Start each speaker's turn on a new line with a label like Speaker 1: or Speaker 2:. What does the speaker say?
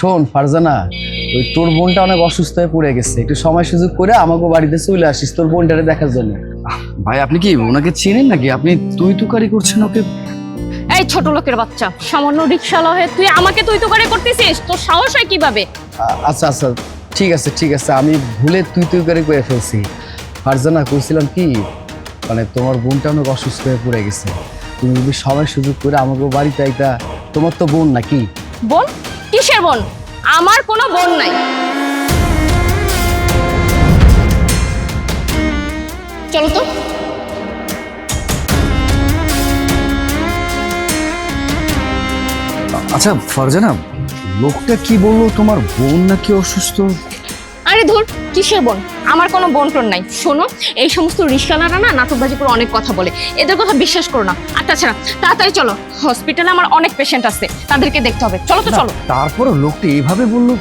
Speaker 1: শোন ফারজানা, ওই তোর বোনটা অনেক অসুস্থ হয়ে পড়ে গেছে, একটু সময় সুযোগ করে আমাকে বাড়িতে চলে আসিস তোর বোনটারে দেখার জন্য।
Speaker 2: ভাই আপনি কি ওনাকে চিনেন নাকি? আপনি তুই তুকারি করছেন ওকে?
Speaker 3: এই ছোট লোকের বাচ্চা, সামান্য রিকশাওয়ালা হয়ে তুই আমাকে তুই তো করে করতেছিস? তোর সাহস হয় কিভাবে?
Speaker 1: আচ্ছা আচ্ছা, ঠিক আছে ঠিক আছে, আমি ভুলে তুই করে ফেলছি। ফারজানা, কইছিলাম কি, মানে তোমার বোনটা অনেক অসুস্থ হয়ে পড়ে গেছে, তুমি যদি সময় সুযোগ করে আমাকে বাড়িতে আইতা। তোমার তো বোন নাকি?
Speaker 3: বোন? কিসের বোন? আমার কোনো বোন নাই। চলো তো।
Speaker 2: আচ্ছা ফারজানা, লোকটা কি বললো তোমার বোন নাকি অসুস্থ?
Speaker 3: আরে ধুর, কিসের বোন? আমার কোনো বোন টোন নাই। শোনো, এই সমস্ত রিকশাওয়ালারা না নাটকবাজি করে অনেক কথা বলে, এদের কথা বিশ্বাস করো না। আর তাছাড়া তাড়াতাড়ি চলো, হসপিটালে আমার অনেক পেশেন্ট আছে, তাদেরকে দেখতে হবে। চলো তো চলো।
Speaker 2: তারপরও লোকটা এইভাবে বললো,